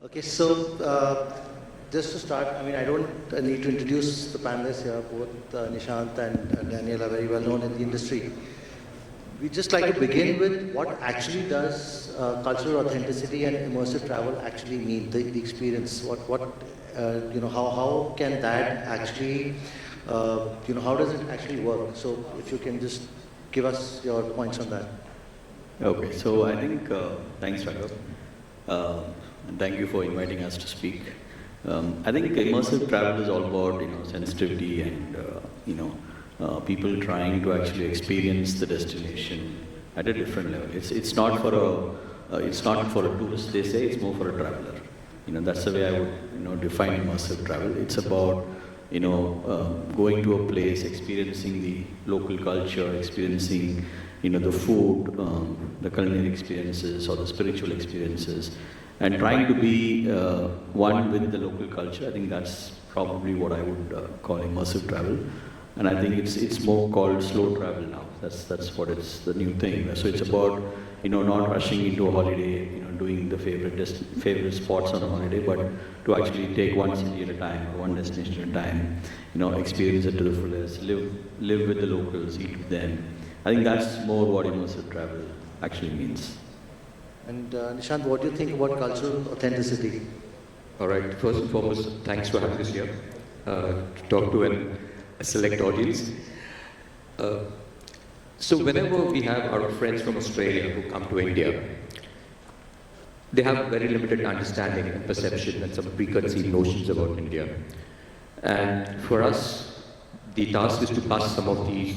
Okay, so just to start, I mean, I don't need to introduce the panelists here. Both Nishant and Daniel are very well known in the industry. We just like to begin with what actually does cultural authenticity and immersive travel actually mean, the experience. How can that actually, how does it actually work? So if you can just give us your points on that. Okay, so I think, thanks Raghav, and thank you for inviting us to speak. I think immersive travel is all about, sensitivity and, people trying to actually experience the destination at a different level. It's not for a tourist, they say, it's more for a traveler. That's the way I would, define immersive travel. It's about, going to a place, experiencing the local culture, experiencing, the food, the culinary experiences or the spiritual experiences, and trying to be one with the local culture. I think that's probably what I would call immersive travel. And I think it's more called slow travel now. That's what it's the new thing. So it's about not rushing into a holiday, doing the favorite spots on a holiday, but to actually take one city at a time or one destination at a time. Experience it to the fullest, live with the locals, eat with them. I think that's more what immersive travel actually means. And Nishant, what do you think about cultural authenticity? All right. First and foremost, thanks for having us here to talk to a select audience. So whenever we have our friends from Australia who come to India, they have very limited understanding and perception and some preconceived notions about India. And for us, the task is to pass some of these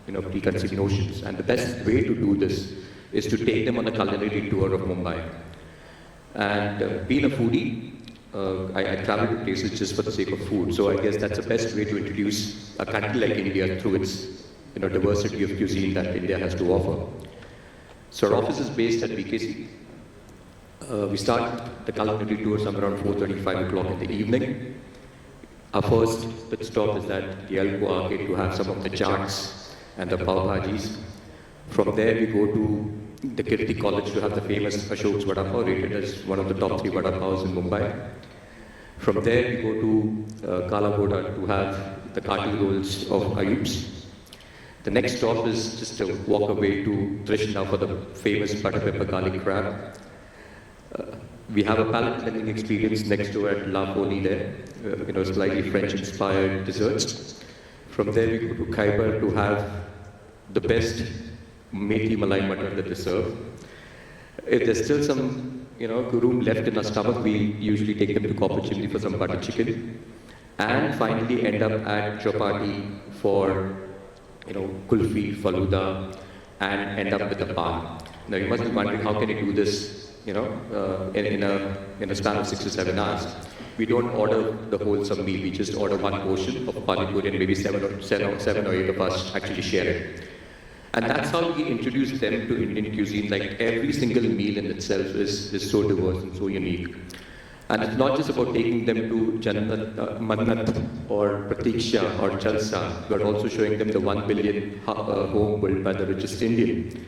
preconceived notions. And the best way to do this is to take them on a culinary tour of Mumbai. And being a foodie, I travel to places just for the sake of food. So I guess that's the best way to introduce a country like India through its diversity of cuisine that India has to offer. So our office is based at BKC. We start the culinary tour somewhere around 4:30, 5 o'clock in the evening. Our first pit stop is at the Elko Arcade to have some of the chaats and the pav bhajis. From there we go to the Kirti College to have the famous Ashok's Vada Pav, rated as one of the top 3 Vada Pavs in Mumbai. From there we go to Kala Ghoda to have the Kati rolls of Ayub's. The next stop is just a walk away to Trishna for the famous butter pepper garlic crab. We have a palate cleansing experience next door at La Folie there, slightly French-inspired desserts. From there we go to Khyber to have the best methi malai mutton that they serve. If there's still some, room left in our stomach, we usually take them to Copper Chimney for some butter chicken. And finally end up at Chapati for, kulfi, faluda, and end up with a pan. Now you must be wondering, how can you do this, in a span of 6 to 7 hours? We don't order the wholesome meal, we just order one portion of pani puri and maybe seven or eight of us actually share it. And that's how we introduce them to Indian cuisine. Like every single meal in itself is so diverse and so unique. And it's not just about taking them to Jannat, Mannat or Pratiksha or Jalsa, but also showing them the 1 billion home built by the richest Indian.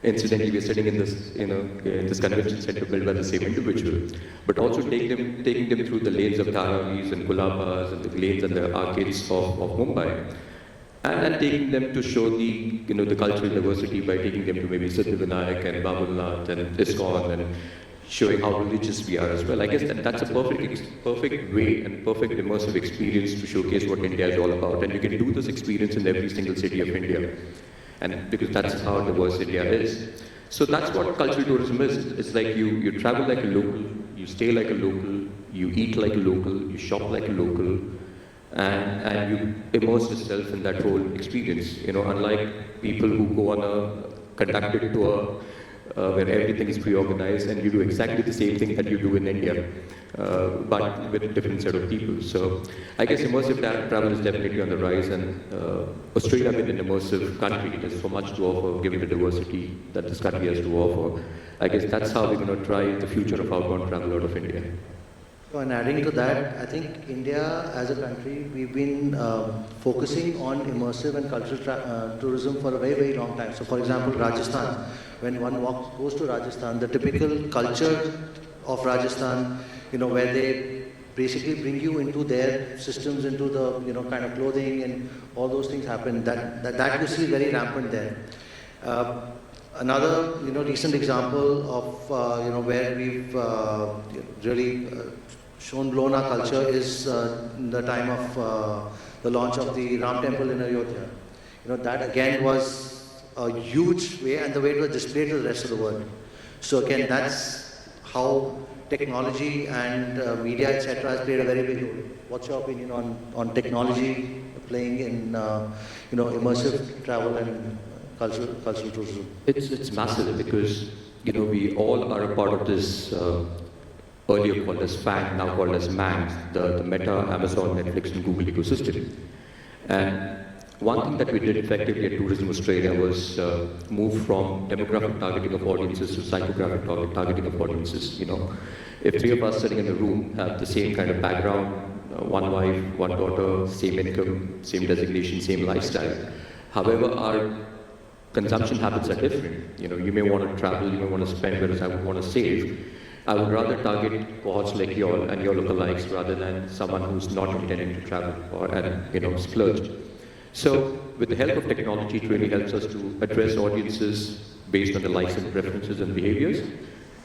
Incidentally, we're sitting in this, this convention center built by the same individual. But also taking them through the lanes of Dharavis and Gulabas and the lanes and the arcades of Mumbai. And then taking them to show the, the cultural diversity by taking them to maybe Siddhivinayak and Babulnath and ISKCON and showing how religious we are as well. I guess that's a perfect way and perfect immersive experience to showcase what India is all about. And you can do this experience in every single city of India. And because that's how diverse India is. So that's what cultural tourism is. It's like you travel like a local, you stay like a local, you eat like a local, you shop like a local, and you immerse yourself in that whole experience. Unlike people who go on a conducted tour where everything is pre-organized and you do exactly the same thing that you do in India, but with a different set of people. So I guess immersive travel is definitely on the rise, and Australia being an immersive country, it has so much to offer given the diversity that this country has to offer. I guess that's how we're going to try the future of outbound travel out of India. So, and adding to that, I think India as a country, we've been focusing on immersive and cultural tourism for a very, very long time. So for example, Rajasthan, when one goes to Rajasthan, the typical culture of Rajasthan, where they basically bring you into their systems, into the, kind of clothing and all those things happen. That you see very rampant there. Another, recent example of, where we've really blown our culture is the time of the launch of the Ram Temple in Ayodhya. That again was a huge way, and the way it was displayed to the rest of the world. So again, that's how technology and media, etc., has played a very big role. What's your opinion on technology playing in, immersive travel and cultural tourism? It's massive because, we all are a part of this earlier called as FANG, now called as MANG, the Meta, Amazon, Netflix and Google ecosystem. And one thing that we did effectively at Tourism Australia was move from demographic targeting of audiences to psychographic targeting of audiences. If three of us sitting in the room have the same kind of background, one wife, one daughter, same income, same designation, same lifestyle. However, our consumption habits are different. You may want to travel, you may want to spend, whereas I would want to save. I would rather target cohorts like you all and your lookalikes rather than someone who's not intending to travel and splurge. So, with the help of technology, it really helps us to address audiences based on the likes and preferences and behaviors,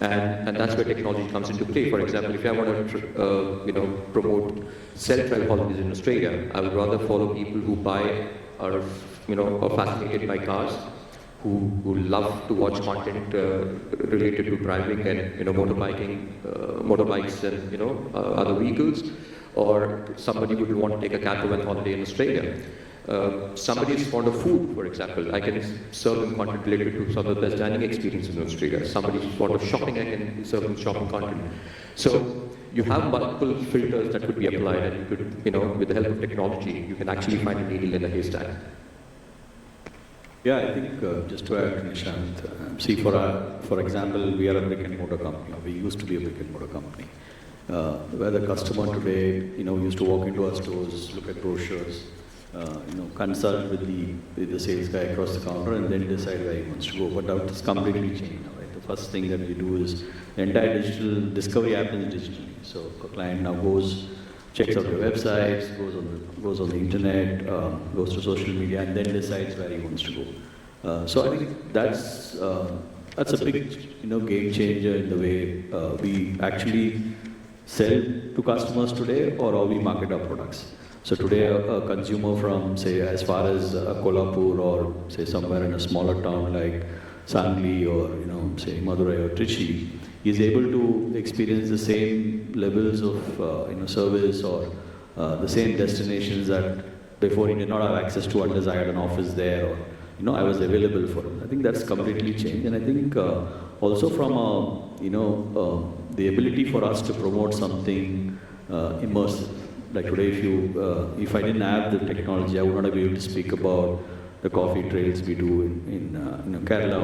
and that's where technology comes into play. For example, if I want to promote self-drive holidays in Australia, I would rather follow people who buy or are fascinated by cars, who love to watch content related to driving and motorbiking, motorbikes and other vehicles, or somebody who would want to take a caravan holiday in Australia. Somebody is fond of food, for example. I can serve them content related to some of the best dining experiences in Australia. Somebody is fond of shopping, I can serve them shopping content. So you have multiple filters that could be applied, and you could, with the help of technology, you can actually find a needle in a haystack. Yeah, I think just to add, Nishant, see, for example, we are a brick and mortar company, or we used to be a brick and mortar company, where the customer today, used to walk into our stores, look at brochures, consult with the sales guy across the counter, and then decide where he wants to go. But that is completely changed now, right? The first thing that we do is the entire digital discovery happens digitally. So a client now checks out your websites, goes on the internet, goes to social media, and then decides where he wants to go. So I think that's a big game changer in the way we actually sell to customers today, or how we market our products. So today a consumer from, say, as far as Kolhapur, or say somewhere in a smaller town like Sangli, or say Madurai or Trichy, is able to experience the same levels of service, or the same destinations that before he did not have access to unless I had an office there, or I was available for him. I think that's completely changed, and I think also from the ability for us to promote something immersive. Like today, if I didn't have the technology, I would not be able to speak about the coffee trails we do in Kerala,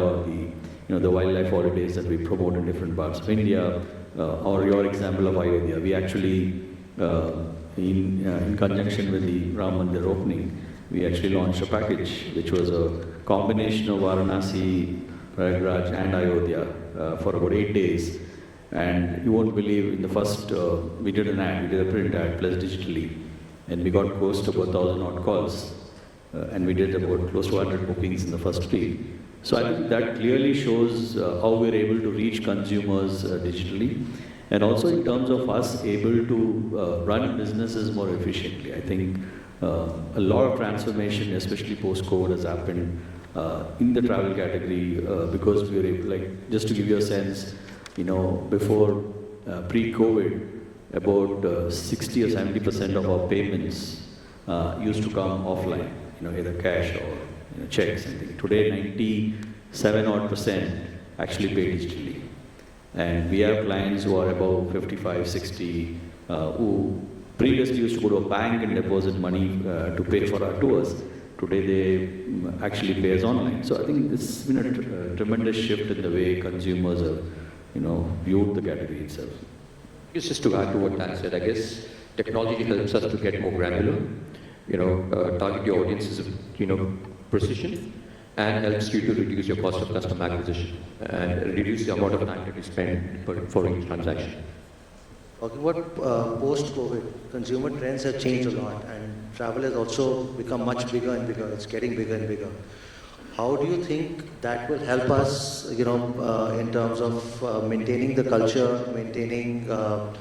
or the wildlife holidays that we promote in different parts of India, or your example of Ayodhya. We actually, in conjunction with the Ram Mandir opening, we actually launched a package which was a combination of Varanasi, Prayagraj and Ayodhya for about 8 days. And you won't believe, in the first, we did a print ad plus digitally, and we got close to about 1,000 odd calls, and we did about close to 100 bookings in the first week. So I think that clearly shows how we're able to reach consumers digitally, and also in terms of us able to run businesses more efficiently. I think a lot of transformation, especially post-COVID, has happened in the travel category because we were able, like, just to give you a sense, before pre-COVID, about 60 or 70% of our payments used to come offline, either cash or checks. I think today 97 odd % actually pay digitally, and we have clients who are above 55, 60, who previously used to go to a bank and deposit money to pay for our tours. Today they actually pay us online. So I think it's been a tremendous shift in the way consumers have viewed the category itself. Just to add to what Dan said, I guess technology helps us to get more granular, target your audiences of, precision, and helps you to reduce your cost of customer acquisition and reduce the amount of time that you spend for each transaction. Talking about post-COVID, consumer trends have changed a lot, and travel has also become much bigger and bigger. It's getting bigger and bigger. How do you think that will help us, in terms of maintaining the culture, maintaining, the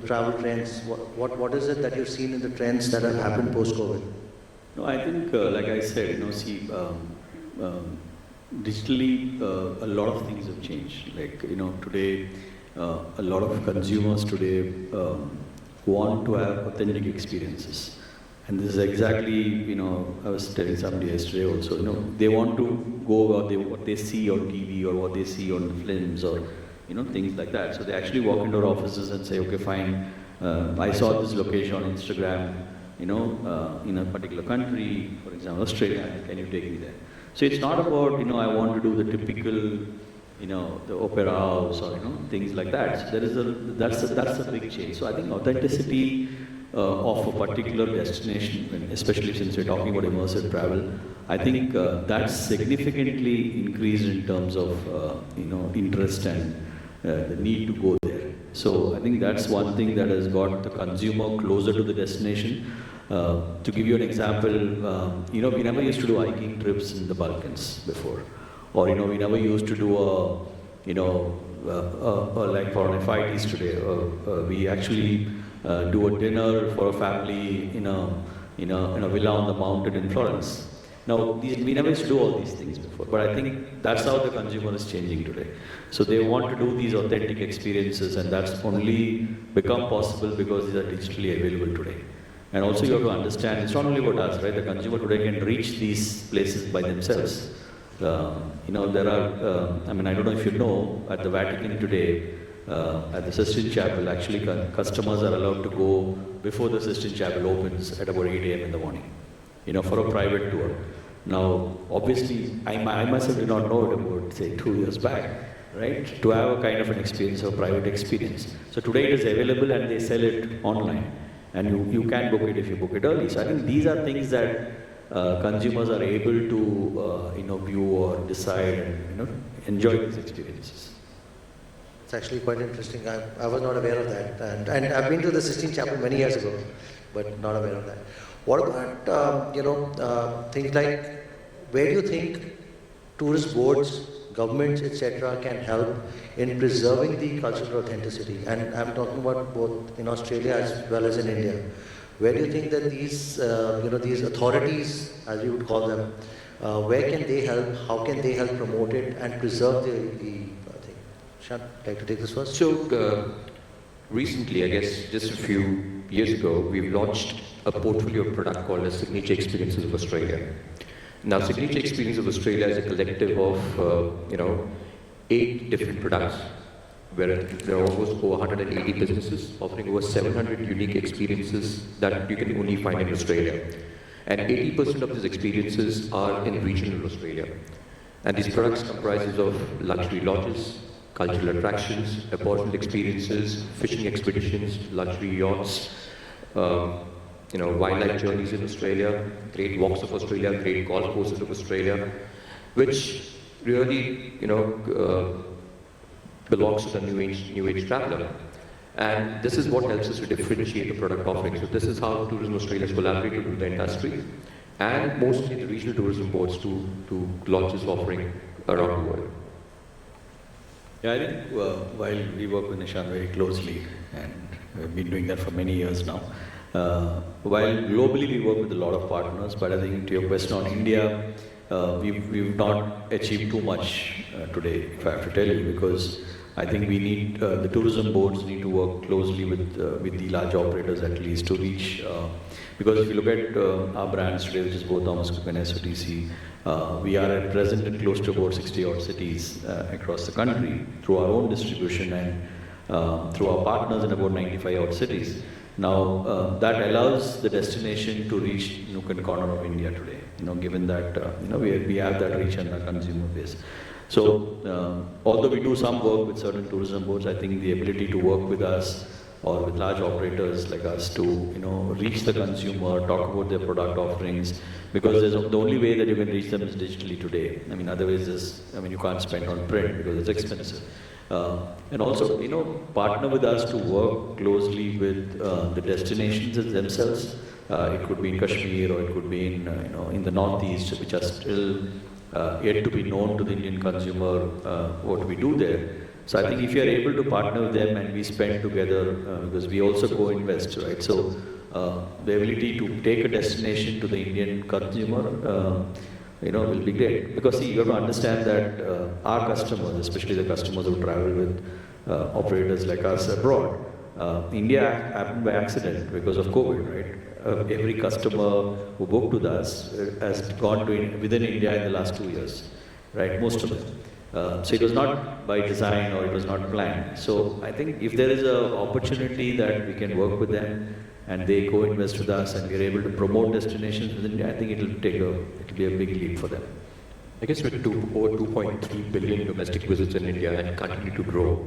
travel trends? What is it that you've seen in the trends that have happened post-COVID? No, I think, like I said, digitally, a lot of things have changed. Like, today, a lot of consumers today want to have authentic experiences. And this is exactly, I was telling somebody yesterday also, they want to go what they see on TV or what they see on films or, things like that. So they actually walk into our offices and say, okay, fine, I saw this location on Instagram, in a particular country, for example, Australia, can you take me there? So it's not about, I want to do the typical, the opera house or, things like that. So that's a big change. So I think authenticity of a particular destination, especially since we're talking about immersive travel, I think that's significantly increased in terms of, interest and the need to go there. So I think that's one thing that has got the consumer closer to the destination. To give you an example, we never used to do hiking trips in the Balkans before. Or, we never used to do like for FITs today, we actually do a dinner for a family in a villa on the mountain in Florence. Now, we never used to do all these things before, but I think that's how the consumer is changing today. So they want to do these authentic experiences, and that's only become possible because these are digitally available today. And also you have to understand, it's not only about us, right? The consumer today can reach these places by themselves. There are, I don't know if you know, at the Vatican today, at the Sistine Chapel, actually customers are allowed to go before the Sistine Chapel opens at about 8 a.m. in the morning, for a private tour. Now, obviously, I myself did not know it about, say, 2 years back, right? To have a kind of an experience, a private experience. So today it is available and they sell it online. And you can book it if you book it early. So I think these are things that consumers are able to, view or decide and, enjoy these experiences. It's actually quite interesting. I was not aware of that. And I've been to the Sistine Chapel many years ago, but not aware of that. What about, things like, where do you think tourist boards, governments, etc., can help in preserving the cultural authenticity? And I'm talking about both in Australia as well as in India. Where do you think that these, these authorities, as you would call them, where can they help? How can they help promote it and preserve the thing? Nishant, like to take this first? So recently, I guess just a few years ago, we've launched a portfolio of product called as Signature Experiences of Australia. Now, Signature Experience of Australia is a collective of, 8 different products, where there are almost over 180 businesses offering over 700 unique experiences that you can only find in Australia. And 80% of these experiences are in regional Australia. And these products comprises of luxury lodges, cultural attractions, aboriginal experiences, fishing expeditions, luxury yachts, wildlife journeys in Australia, great walks of Australia, great golf courses of Australia, which really, belongs to the new age traveler. And this is what helps us to differentiate the product offering. So this is how Tourism Australia has collaborated with the industry and mostly the regional tourism boards to launch this offering around the world. Yeah, I think while we work with Nishant very closely, and we've been doing that for many years now, while globally we work with a lot of partners, but I think to your question on India, we've not achieved too much today, if I have to tell you, because I think we need, the tourism boards need to work closely with the large operators at least to reach, because if you look at our brands today, which is both Thomas Cook and SOTC, we are at present in close to about 60 odd cities across the country through our own distribution and through our partners in about 95 odd cities. Now, that allows the destination to reach nook and corner of India today, given that, we have that reach and that consumer base. So, although we do some work with certain tourism boards, I think the ability to work with us or with large operators like us to, reach the consumer, talk about their product offerings, because the only way that you can reach them is digitally today. I mean, otherwise, you can't spend on print because it's expensive. And also, partner with us to work closely with the destinations themselves. It could be in Kashmir, or it could be in the Northeast, which are still yet to be known to the Indian consumer, what we do there. So I think if you are able to partner with them and we spend together, because we also co-invest, right? So the ability to take a destination to the Indian consumer, will be great. Because see, you have to understand that our customers, especially the customers who travel with operators like us abroad, India happened by accident because of COVID, right? Every customer who booked with us has gone to within India in the last 2 years, right? Most of them. So it was not by design or it was not planned. So I think if there is an opportunity that we can work with them and they co-invest with us and we are able to promote destinations within India, I think it'll be a big leap for them. I guess with over 2.3 billion domestic visits in India and continue to grow,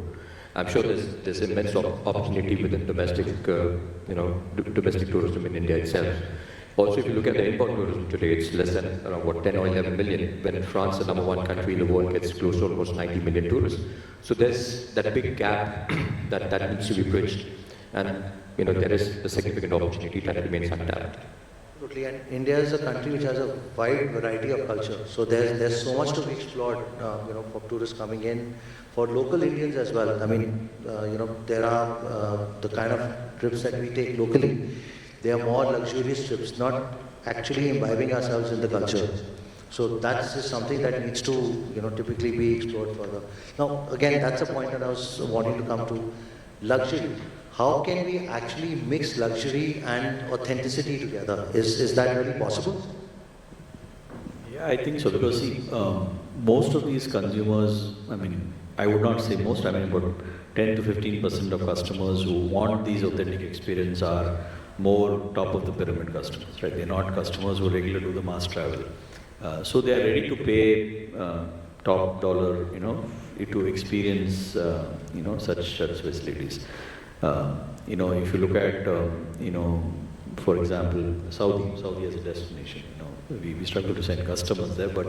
I'm sure there's immense opportunity within domestic tourism in India itself. Also, if you look at the inbound tourism today, it's less than around 10 or 11 million, when France, the number one country in the world, gets close to almost 90 million tourists. So there's that big gap that needs to be bridged, and there is a significant opportunity that remains untapped. Absolutely, and India is a country which has a wide variety of culture. So there's so much to be explored, for tourists coming in, for local Indians as well. I mean, there are the kind of trips that we take locally. They are more luxurious trips, not actually imbibing ourselves in the culture. So that's just something that needs to, typically be explored further. Now, again, that's a point that I was wanting to come to. Luxury. How can we actually mix luxury and authenticity together? Is that really possible? Yeah, I think so, because see, most of these consumers, I would not say most, about 10 to 15% of customers who want these authentic experiences are more top of the pyramid customers, right? They're not customers who regularly do the mass travel. So they are ready to pay top dollar, to experience, such facilities. If you look at, for example, Saudi as a destination, we struggle to send customers there, but,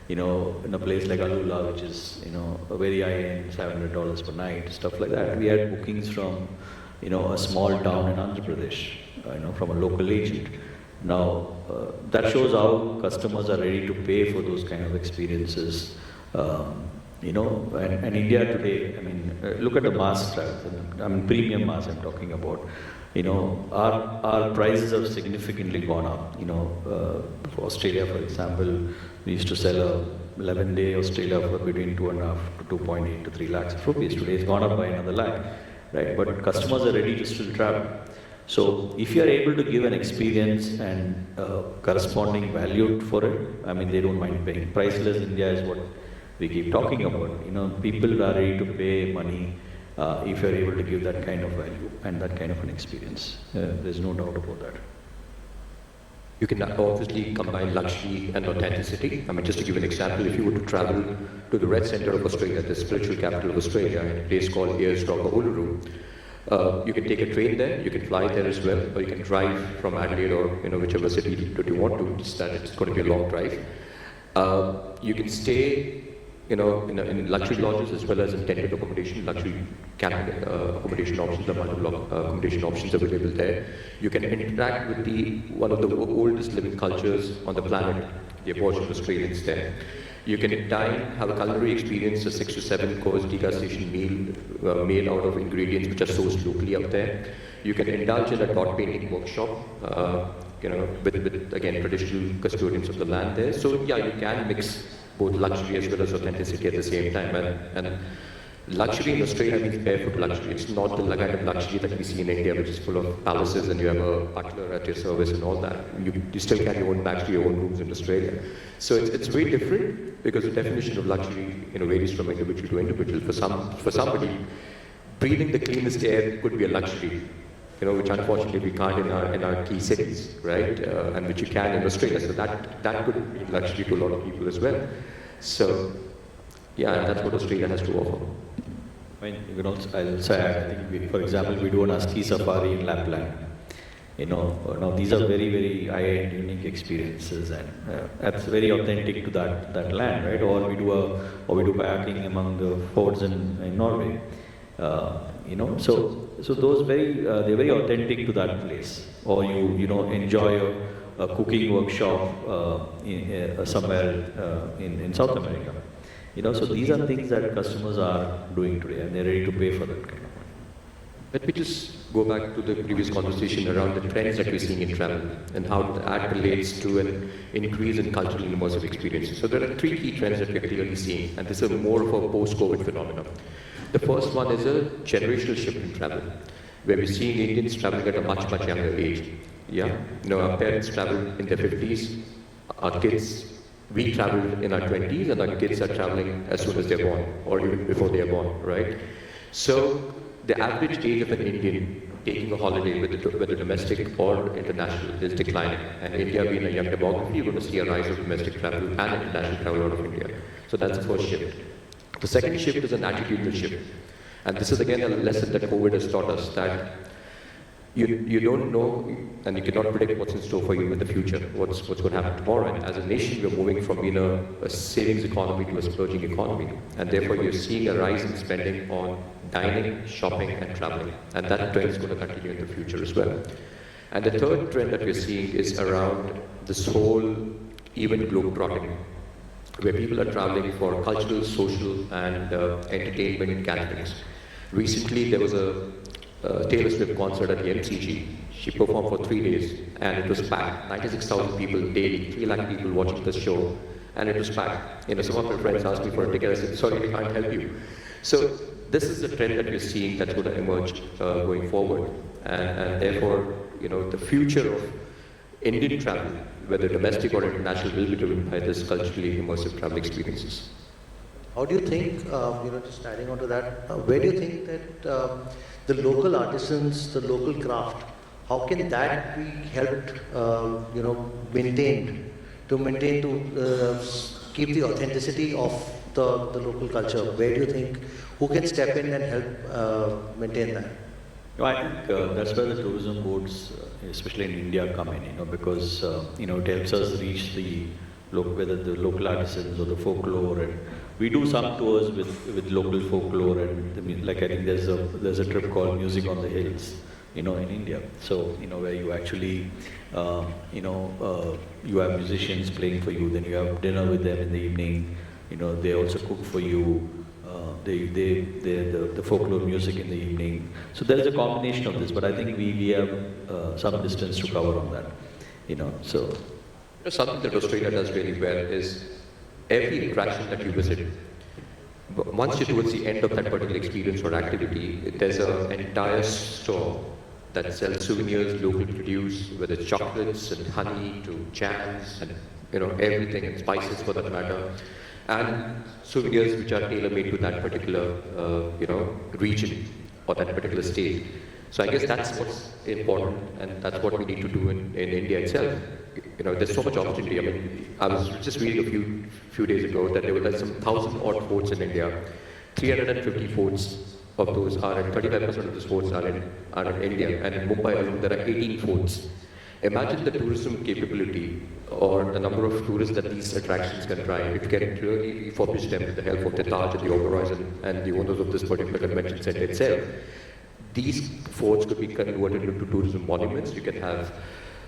in a place like Alula, which is, a very high-end, $700 per night, stuff like that, we had bookings from, a small town in Andhra Pradesh, from a local agent. Now, that shows how customers are ready to pay for those kind of experiences. And India today, look at the mass travel, premium mass I'm talking about. Our prices have significantly gone up. For Australia, for example, we used to sell a 11-day Australia for between 2.5 to 2.8 to 3 lakhs of rupees. Today it's gone up by another lakh, right? But customers are ready to still travel. So if you are able to give an experience and corresponding value for it, they don't mind paying. Priceless India is what we keep talking about. People are ready to pay money if you are able to give that kind of value and that kind of an experience. There's no doubt about that. You can obviously combine luxury and authenticity. Just to give an example, if you were to travel to the red centre of Australia, the spiritual capital of Australia, in a place called EaseMyTrip or Uluru, you can take a train there, you can fly there as well, or you can drive from Adelaide or whichever city that you want to. Just that it's going to be a long drive. You can stay in luxury lodges as well as in tented accommodation, luxury accommodation options, the multiple accommodation options available there. You can interact with one of the oldest living cultures on the planet, the Aboriginal Australians there. You can dine, have a culinary experience, a 6 to 7 course degustation meal made out of ingredients which are sourced locally out there. You can indulge in a dot painting workshop, with again traditional custodians of the land there. So yeah, you can mix both luxury as well as authenticity at the same time. And luxury in Australia means barefoot luxury. It's not the kind of luxury that we see in India, which is full of palaces and you have a butler at your service and all that. You still carry your own bags to your own rooms in Australia. So it's very different, because the definition of luxury varies from individual to individual. For somebody, breathing the cleanest air could be a luxury, which unfortunately we can't in our key cities, right? And which you can in Australia. So that could be luxury to a lot of people as well. So yeah, and that's what Australia has to offer. I mean, you can also, I'll also add, I think, for example, we do an ski safari in Lapland. Now these are very, very high-end, unique experiences, and that's very authentic to that land, right? Or we do kayaking among the forts in Norway. So those they're very authentic to that place. Or you enjoy a cooking workshop somewhere in South America. So these are things that customers are doing today, and they're ready to pay for that kind of money. Let me just go back to the previous conversation around the trends that we're seeing in travel and how that relates to an increase in cultural and immersive experiences. So there are three key trends that we're clearly seeing, and this is more of a post-COVID phenomenon. The first one is a generational shift in travel, where we're seeing Indians traveling at a much, much younger age. Yeah, our parents traveled in their 50s, our kids, we traveled in our 20s, and our kids are traveling as soon as they're born, or even before they are born, right? So the average age of an Indian taking a holiday, whether domestic or international, is declining. And India being a young demography, you're going to see a rise of domestic travel and international travel out of India. So that's the first shift. The second shift is an attitudinal shift. And this is again a lesson that COVID has taught us, that you don't know and you cannot predict what's in store for you in the future, what's going to happen tomorrow. And as a nation, we're moving from being a savings economy to a splurging economy. And therefore, you're seeing a rise in spending on dining, shopping, and traveling. And that trend is going to continue in the future as well. And the third trend that we're seeing is around this whole event globe-trotting, where people are traveling for cultural, social, and entertainment gatherings. Recently, there was a Taylor Swift concert at the MCG. She performed for 3 days, and it was packed. 96,000 people daily, 3 lakh people watching the show, and it was packed. Some of my friends asked me for a ticket. I said, sorry, we can't help you. So this is the trend that we're seeing that's going to emerge going forward. And therefore, the future of Indian travel, whether domestic or international, will be driven by this culturally immersive travel experiences. How do you think, just adding on to that, where do you think that the local artisans, the local craft, how can that be helped, maintained to keep the authenticity of the local culture? Where do you think, who can step in and help maintain that? I think that's where the tourism boards, especially in India, come in, because it helps us reach whether the local artisans or the folklore, and we do some tours with local folklore, and I think there's a trip called Music on the Hills, in India. So where you actually you have musicians playing for you, then you have dinner with them in the evening. They also cook for you. The folklore music in the evening. So there is a combination of this, but I think we have some distance to cover on that. So. Something that Australia does really well is every attraction that you visit, once you're towards the end of that particular experience or activity, there's an entire store that sells souvenirs, local produce, whether it's chocolates and honey to jams and everything, and spices for that matter, and souvenirs which are tailor-made to that particular region or that particular state. So I guess that's what's important, and that's what we need to do in India itself. There's so much opportunity. I mean, I was just reading a few days ago that there were some 1,000-odd forts in India. 350 forts of those are, and 35% of those forts are in India. And in Mumbai alone, there are 18 forts. Imagine the tourism capability or the number of tourists that these attractions can drive. It can really refurbish them with the help of the Taj and the Oberois and the owners of this particular convention center itself. These forts could be converted into tourism monuments. You can have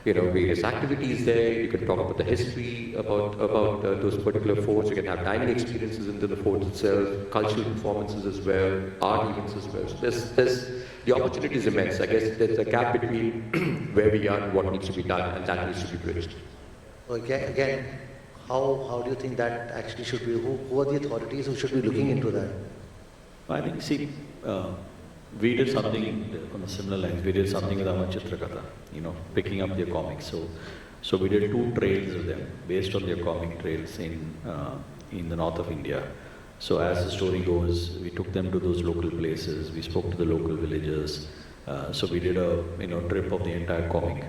various activities there. You can talk about the history about those particular forts. You can have dining experiences into the fort itself, cultural performances as well, art events as well. So the opportunity is immense. I guess there's a gap between where we are and what needs to be done, and that needs to be bridged. Okay, again, how do you think that actually should be? Who are the authorities who should be looking into that? I think, we did something on a similar lines. We did something with Amar Chitrakatha, picking up their comics. So we did 2 trails with them based on their comic trails in the north of India. So as the story goes, we took them to those local places. We spoke to the local villagers. So we did a trip of the entire comic.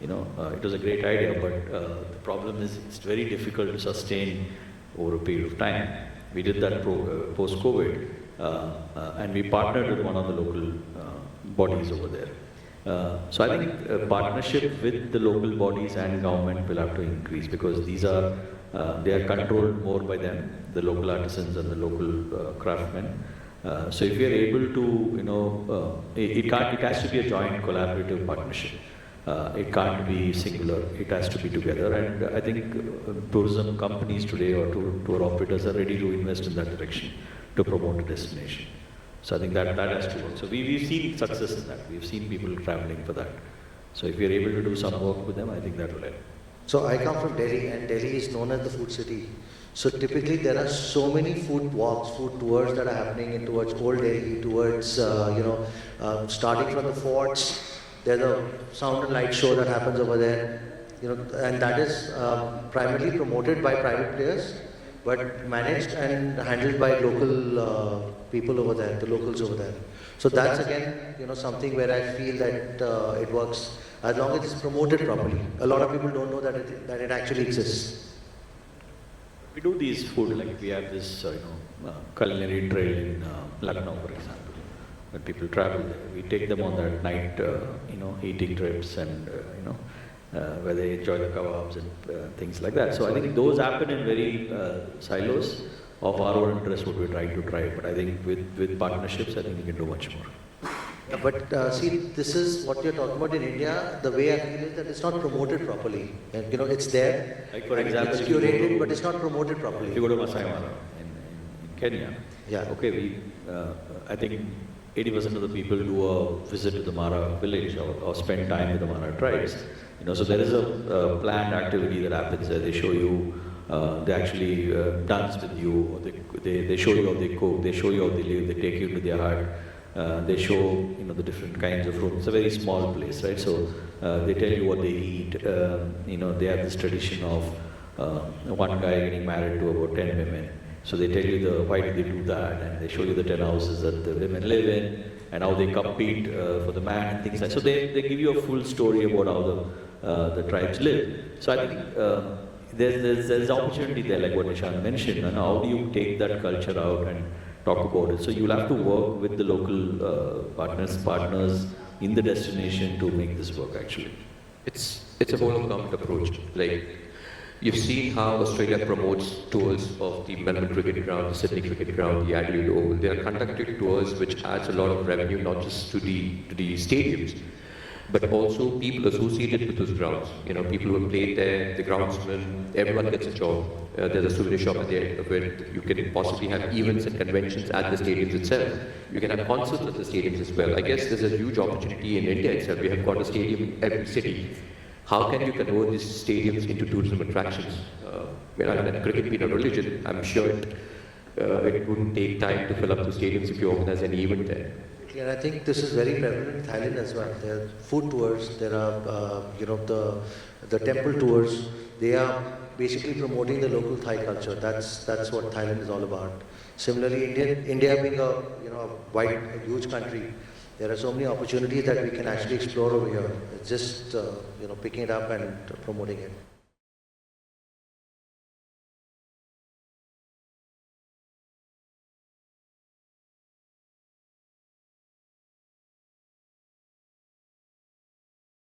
It was a great idea, but the problem is it's very difficult to sustain over a period of time. We did that post-COVID. and we partnered with one of the local bodies over there. So I think partnership with the local bodies and government will have to increase, because these are they are controlled more by them, the local artisans and the local craftsmen. So if we are able to, it has to be a joint collaborative partnership. It can't be singular, it has to be together, and I think tourism companies today or tour operators are ready to invest in that direction to promote a destination. So I think that has to work. So we've seen success in that. We've seen people traveling for that. So if we are able to do some work with them, I think that will help. So I come from Delhi, and Delhi is known as the food city. So typically there are so many food walks, food tours that are happening in towards Old Delhi, towards starting from the forts. There's a sound and light show that happens over there, and that is primarily promoted by private players, but managed and handled by local people over there, the locals over there. So that's again, something where I feel that it works as long as it's promoted properly. A lot of people don't know that it actually exists. We do these food, like we have this, culinary trail in Lucknow, for example. When people travel there, we take them on that night, eating trips, and where they enjoy the kebabs and things like that. So I think those happen in very silos of our own interest, what we're trying to try. But I think with partnerships, I think we can do much more. But see, this is what you're talking about in India. The way I feel is that it's not promoted properly. And, it's there. Like for example, it's curated, but it's not promoted properly. If you go to Masai Mara in Kenya, okay, I think 80% of the people do a visit to the Mara village or spend time with the Mara tribes. So there is a planned activity that happens there. They show you, they actually dance with you, or they show you how they cook, they show you how they live, they take you to their hut, they show the different kinds of food. It's a very small place, right? So they tell you what they eat. They have this tradition of one guy getting married to about 10 women. So they tell you why do they do that, and they show you the 10 houses that the women live in, and how they compete for the man and things like that. So they give you a full story about how the tribes live. So I think there's opportunity there, like what Nishant mentioned, and how do you take that culture out and talk about it. So you'll have to work with the local partners in the destination to make this work actually. It's a whole of approach. Like, you've seen how Australia promotes tours of the Melbourne Cricket Ground, the Sydney Cricket Ground, the Adelaide Oval. They are conducting tours which adds a lot of revenue, not just to the stadiums, but also people associated with those grounds. People who have played there, the groundsmen, everyone gets a job. There's a souvenir shop at the end of it. You can possibly have events and conventions at the stadiums itself. You can have concerts at the stadiums as well. I guess there's a huge opportunity in India itself. We have got a stadium in every city. How can you convert these stadiums into tourism attractions? Cricket being a religion, I'm sure it wouldn't take time to fill up the stadiums if you organize any event there. And I think this is very prevalent in Thailand as well. There are food tours, there are the temple tours. They are basically promoting the local Thai culture. That's what Thailand is all about. Similarly, India being a huge country, there are so many opportunities that we can actually explore over here. It's just picking it up and promoting it.